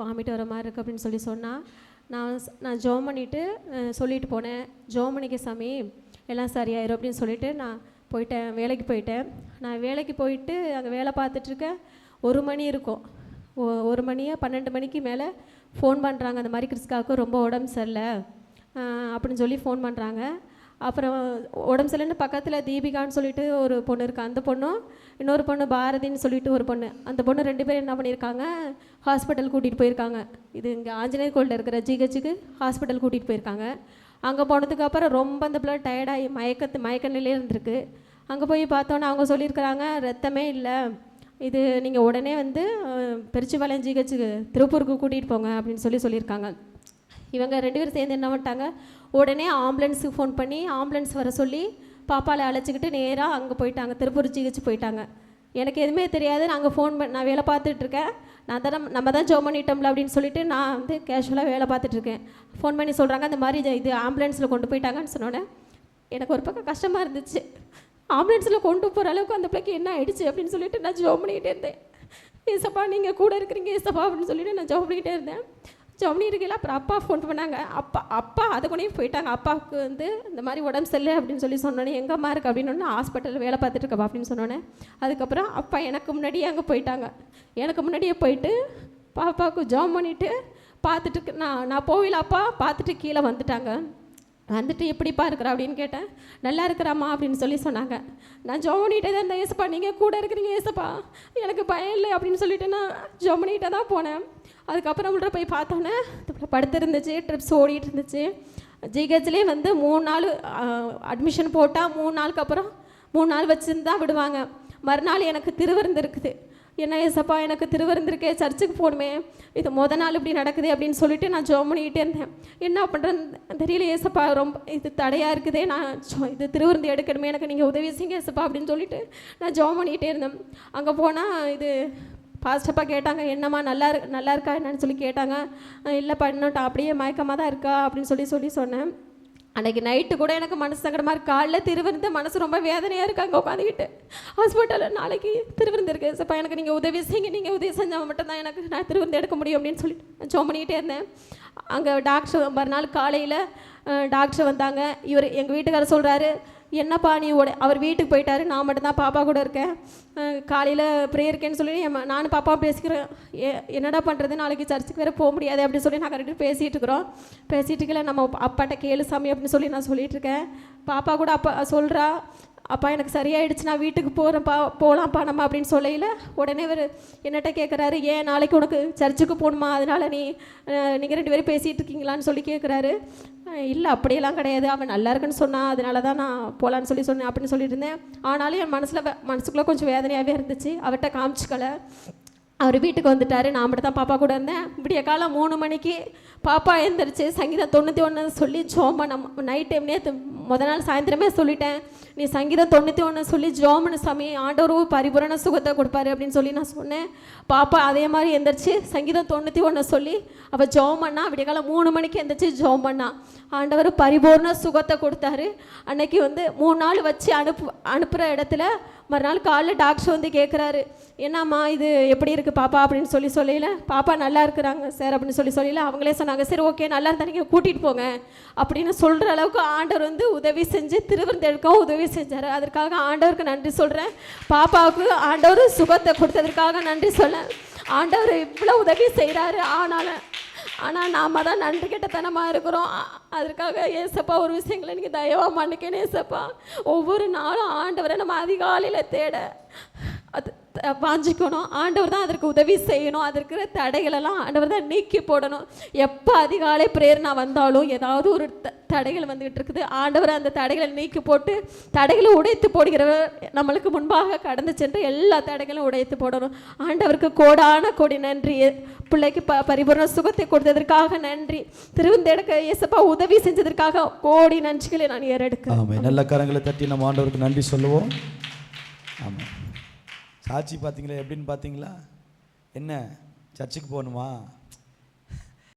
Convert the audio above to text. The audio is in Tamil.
வாமிட் வர மாதிரி இருக்குது அப்படின்னு சொல்லி சொன்னால், நான் ஜெபம் பண்ணிவிட்டு சொல்லிட்டு போனேன், ஜெபம் பண்ணிக்க சாமி எல்லாம் சரியாயிரும் அப்படின்னு சொல்லிட்டு நான் போயிட்டேன், வேலைக்கு போயிட்டேன். நான் வேலைக்கு போயிட்டு அங்கே வேலை பார்த்துட்ருக்கேன். 1 மணி இருக்கும். 1 மணியா 12 மணிக்கு மேலே ஃபோன் பண்ணுறாங்க, அந்த மாதிரி கிறிஸ்காவுக்கு ரொம்ப உடம்பு சரியில்லை அப்படின்னு சொல்லி ஃபோன் பண்ணுறாங்க. அப்புறம் உடம்பு சரியில்லைன்னு பக்கத்தில் தீபிகான்னு சொல்லிட்டு ஒரு பொண்ணு இருக்குது, அந்த பொண்ணும் இன்னொரு பொண்ணு பாரதின்னு சொல்லிட்டு ஒரு பொண்ணு, அந்த பொண்ணு 2 பேரும் என்ன பண்ணியிருக்காங்க, ஹாஸ்பிட்டல் கூட்டிகிட்டு போயிருக்காங்க. இது இங்கே ஆஞ்சநேயர் கோயிலில் இருக்கிற ஜிஹெச்சுக்கு ஹாஸ்பிட்டல் கூட்டிகிட்டு போயிருக்காங்க. அங்கே போனதுக்கு அப்புறம் ரொம்ப அந்த பிள்ளை டயர்டாகி மயக்க நிலையே இருந்திருக்கு. அங்கே போய் பார்த்தோன்னே அவங்க சொல்லியிருக்கிறாங்க, ரத்தமே இல்லை, இது நீங்கள் உடனே வந்து பெருச்சிபாளையம் ஜிஹெச்சுக்கு திருப்பூருக்கு கூட்டிகிட்டு போங்க அப்படின்னு சொல்லியிருக்காங்க. இவங்க 2 பேரும் சேர்ந்து என்ன பண்ணிட்டாங்க, உடனே ஆம்புலன்ஸுக்கு ஃபோன் பண்ணி ஆம்புலன்ஸ் வர சொல்லி பாப்பாவை அழைச்சிக்கிட்டு நேராக அங்கே போயிட்டாங்க, திருப்பூர் ஜிஹெச் போயிட்டாங்க. எனக்கு எதுவுமே தெரியாது. நான் வேலை பார்த்துட்ருக்கேன், நம்ம தான் ஜெபம் பண்ணிட்டோம்ல அப்படின்னு சொல்லிட்டு நான் வந்து கேஷுவலாக வேலை பார்த்துட்ருக்கேன். ஃபோன் பண்ணி சொல்கிறாங்க, அந்த மாதிரி இது ஆம்புலன்ஸில் கொண்டு போயிட்டாங்கன்னு சொன்னோன்னே எனக்கு ஒரு பக்கம் கஷ்டமாக இருந்துச்சு. ஆம்புலன்ஸில் கொண்டு போகிற அளவுக்கு அந்த பிள்ளைக்கு என்ன ஆகிடுச்சு அப்படின்னு சொல்லிட்டு நான் ஜெபம் பண்ணிக்கிட்டே இருந்தேன். ஏசப்பா நீங்கள் கூட இருக்கிறீங்க ஏசப்பா அப்படின்னு சொல்லிட்டு நான் ஜெபம் பண்ணிக்கிட்டே இருந்தேன். ஜெபம் பண்ணியிருக்கையில் அப்புறம் அப்பா ஃபோன் பண்ணாங்க. அப்பா அதை கொண்டே போயிட்டாங்க. அப்பாவுக்கு வந்து இந்த மாதிரி உடம்பு சரியில்லை அப்படின்னு சொல்லி சொன்னோன்னே, எங்கம்மா இருக்குது அப்படின்னு ஹாஸ்பிட்டலில் வேலை பார்த்துட்டு இருக்கப்பா அப்படின்னு சொன்னோன்னே, அதுக்கப்புறம் அப்பா எனக்கு முன்னாடியே அங்கே போயிட்டாங்க. எனக்கு முன்னாடியே போயிட்டு பாப்பாவுக்கு ஜெபம் பண்ணிவிட்டு பார்த்துட்டு நான் போகல, அப்பா பார்த்துட்டு கீழே வந்துட்டாங்க. வந்துட்டு எப்படிப்பா இருக்கிறா அப்படின்னு கேட்டேன். நல்லா இருக்கிறாம்மா அப்படின்னு சொல்லி சொன்னாங்க. நான் ஜெபம் பண்ணிகிட்டே தான் இருந்தேன், ஏசப்பா நீங்கள் கூட இருக்கிறீங்க ஏசப்பா, எனக்கு பயம் இல்லை அப்படின்னு சொல்லிட்டு நான் ஜெபம் பண்ணிகிட்டே தான் போனேன். அதுக்கப்புறம் உள்ள போய் பார்த்தோன்னே படுத்துருந்துச்சு, ட்ரிப்ஸ் ஓடிட்டு இருந்துச்சு. ஜிஹெச்லேயே வந்து 3 நாள் அட்மிஷன் போட்டால் 3 நாளுக்கு அப்புறம் 3 நாள் வச்சுருந்து தான் விடுவாங்க. மறுநாள் எனக்கு திருவிருந்து இருக்குது. என்ன ஏசப்பா எனக்கு திருவிருந்திருக்கே, சர்ச்சுக்கு போகணுமே, இது நாள் இப்படி நடக்குது அப்படின்னு சொல்லிட்டு நான் ஜெபம் பண்ணிக்கிட்டே இருந்தேன். என்ன பண்ணுறேன்னு தெரியல ஏசப்பா, ரொம்ப இது தடையாக இருக்குதே, நான் இது திருவிருந்து எடுக்கணுமே, எனக்கு நீங்கள் உதவி செய்யுங்க ஏசப்பா அப்படின்னு சொல்லிட்டு நான் ஜெபம் பண்ணிக்கிட்டே இருந்தேன். அங்கே போனால் இது பாஸ்டப்பா கேட்டாங்க, என்னம்மா நல்லா இருக்கா என்னன்னு சொல்லி கேட்டாங்க. இல்லைப்பா இன்னும் அப்படியே மயக்கமாக தான் இருக்கா அப்படின்னு சொல்லி சொன்னேன். அன்றைக்கி நைட்டு கூட எனக்கு மனசு சங்கடமாக இருக்குது. காலைல திருவிருந்து மனசு ரொம்ப வேதனையாக இருக்குது. அங்கே உட்காந்துக்கிட்டு ஹாஸ்பிட்டலில் நாளைக்கு திருவிருந்து இருக்குது ஏசப்பா, எனக்கு நீங்கள் உதவி செய்யுங்க, நீங்கள் உதவி செஞ்சால் மட்டும்தான் நான் திருவிருந்து எடுக்க முடியும் அப்படின்னு சொல்லிட்டு ஜெபம் பண்ணிக்கிட்டே இருந்தேன். அங்கே டாக்டர் மறுநாள் காலையில் டாக்டர் வந்தாங்க. எங்கள் வீட்டுக்காரர் சொல்கிறாரு, என்னப்பா நீ அவர் வீட்டுக்கு போயிட்டாரு, நான் மட்டும்தான் பாப்பா கூட இருக்கேன், காலையில் ப்ரேயருக்கேன்னு சொல்லி நானும் பாப்பா பேசிக்கிறேன், என்னடா பண்ணுறது, நாளைக்கு சர்ச்சுக்கு வேறு போக முடியாது அப்படின்னு சொல்லி நான் கரெக்டாக பேசிகிட்டு இருக்கல. நம்ம அப்பாட்ட கேளு சாமி அப்படின்னு சொல்லி நான் சொல்லிகிட்ருக்கேன். பாப்பா கூட அப்பா சொல்கிறா, அப்பா எனக்கு சரியாயிடுச்சு, நான் வீட்டுக்கு போகலாம்ப்பா நம்ம அப்படின்னு சொல்லையில் உடனே இவர் என்னட்ட கேட்குறாரு, ஏன் நாளைக்கு உனக்கு சர்ச்சுக்கு போகணுமா, அதனால் நீங்கள் 2 பேரும் பேசிகிட்டு இருக்கீங்களான்னு சொல்லி கேட்குறாரு. இல்லை அப்படியெல்லாம் கிடையாது, அவன் நல்லா இருக்குன்னு சொன்னான், அதனால தான் நான் போகலான்னு சொல்லி சொன்னேன் அப்படின்னு சொல்லிட்டு இருந்தேன். ஆனாலும் என் மனசுக்குள்ளே கொஞ்சம் வேதனையாகவே இருந்துச்சு. அவர்கிட்ட காமிச்சிக்கலை. அவர் வீட்டுக்கு வந்துட்டார். நான் மட்டும் தான் பாப்பா கூட இருந்தேன். விடிய காலம் 3 மணிக்கு பாப்பா எழுந்திரிச்சு சங்கீதம் 91 சொல்லி ஜோம் பண்ண, நைட் டைம்லேயே நாள் சாயந்தரமே சொல்லிட்டேன், நீ சங்கீதம் 91 சொல்லி ஜோம்னு சாமி, ஆண்டவர் பரிபூரண சுகத்தை கொடுப்பாரு அப்படின்னு சொல்லி நான் சொன்னேன். பாப்பா அதே மாதிரி எழுந்திரிச்சு சங்கீதம் 91 சொல்லி அவள் ஜோம் பண்ணா. விடிய காலம் 3 மணிக்கு எழுந்திரிச்சு ஜோம் பண்ணா. ஆண்டவர் பரிபூர்ண சுகத்தை கொடுத்தாரு. அன்னைக்கு வந்து 3 நாள் வச்சு அனுப்புகிற இடத்துல மறுநாள் காலைல டாக்டர் வந்து கேட்குறாரு, என்னம்மா இது எப்படி இருக்குது பாப்பா அப்படின்னு சொல்லியில், பாப்பா நல்லா இருக்கிறாங்க சார் அப்படின்னு சொல்லியில் அவங்களே சொன்னாங்க, சரி ஓகே நல்லா இருந்தால் நீங்கள் கூட்டிகிட்டு போங்க அப்படின்னு சொல்கிற அளவுக்கு ஆண்டவர் வந்து உதவி செஞ்சு திருவிருந்து எடுக்கவும் உதவி செஞ்சார். அதற்காக ஆண்டவருக்கு நன்றி சொல்கிறேன். பாப்பாவுக்கு ஆண்டவர் சுகத்தை கொடுத்ததற்காக நன்றி சொல்ல. ஆண்டவர் இவ்வளோ உதவி செய்கிறாரு. ஆனால் நாம் தான் நன்றி கெட்டத்தனமாக இருக்கிறோம். அதற்காக ஏசப்பா ஒரு விஷயங்களை நீங்கள் தயவாக மன்னிக்கணும் ஏசப்பா. ஒவ்வொரு நாளும் ஆண்டவரை நம்ம அதிகாலையில் தேட அது வாஞ்சிக்கணும். ஆண்டவர் தான் அதற்கு உதவி செய்யணும். அதற்கு தடைகளெல்லாம் ஆண்டவர் தான் நீக்கி போடணும். எப்போ அதிகாலை பிரேரணா வந்தாலும் ஏதாவது ஒரு தடைகள் வந்துகிட்டு இருக்குது. ஆண்டவர் அந்த தடைகளை நீக்கி போட்டு தடைகளை உடைத்து போடுகிறவர் நம்மளுக்கு முன்பாக கடந்து சென்று எல்லா தடைகளும் உடைத்து போடணும். ஆண்டவருக்கு கோடான கோடி நன்றி. பிள்ளைக்கு பரிபூர்ண சுகத்தை கொடுத்ததற்காக நன்றி. திருவிந்தெடுக்க இயேசப்பா உதவி செஞ்சதற்காக கோடி நன்றிகளை நான் ஏறெடுக்கிறேன். நல்ல கரங்களை தட்டி நம்ம ஆண்டவருக்கு நன்றி சொல்லுவோம். ஆமாம், சாட்சி பார்த்தீங்களா எப்படின்னு பார்த்தீங்களா? என்ன சர்ச்சுக்கு போகணுமா?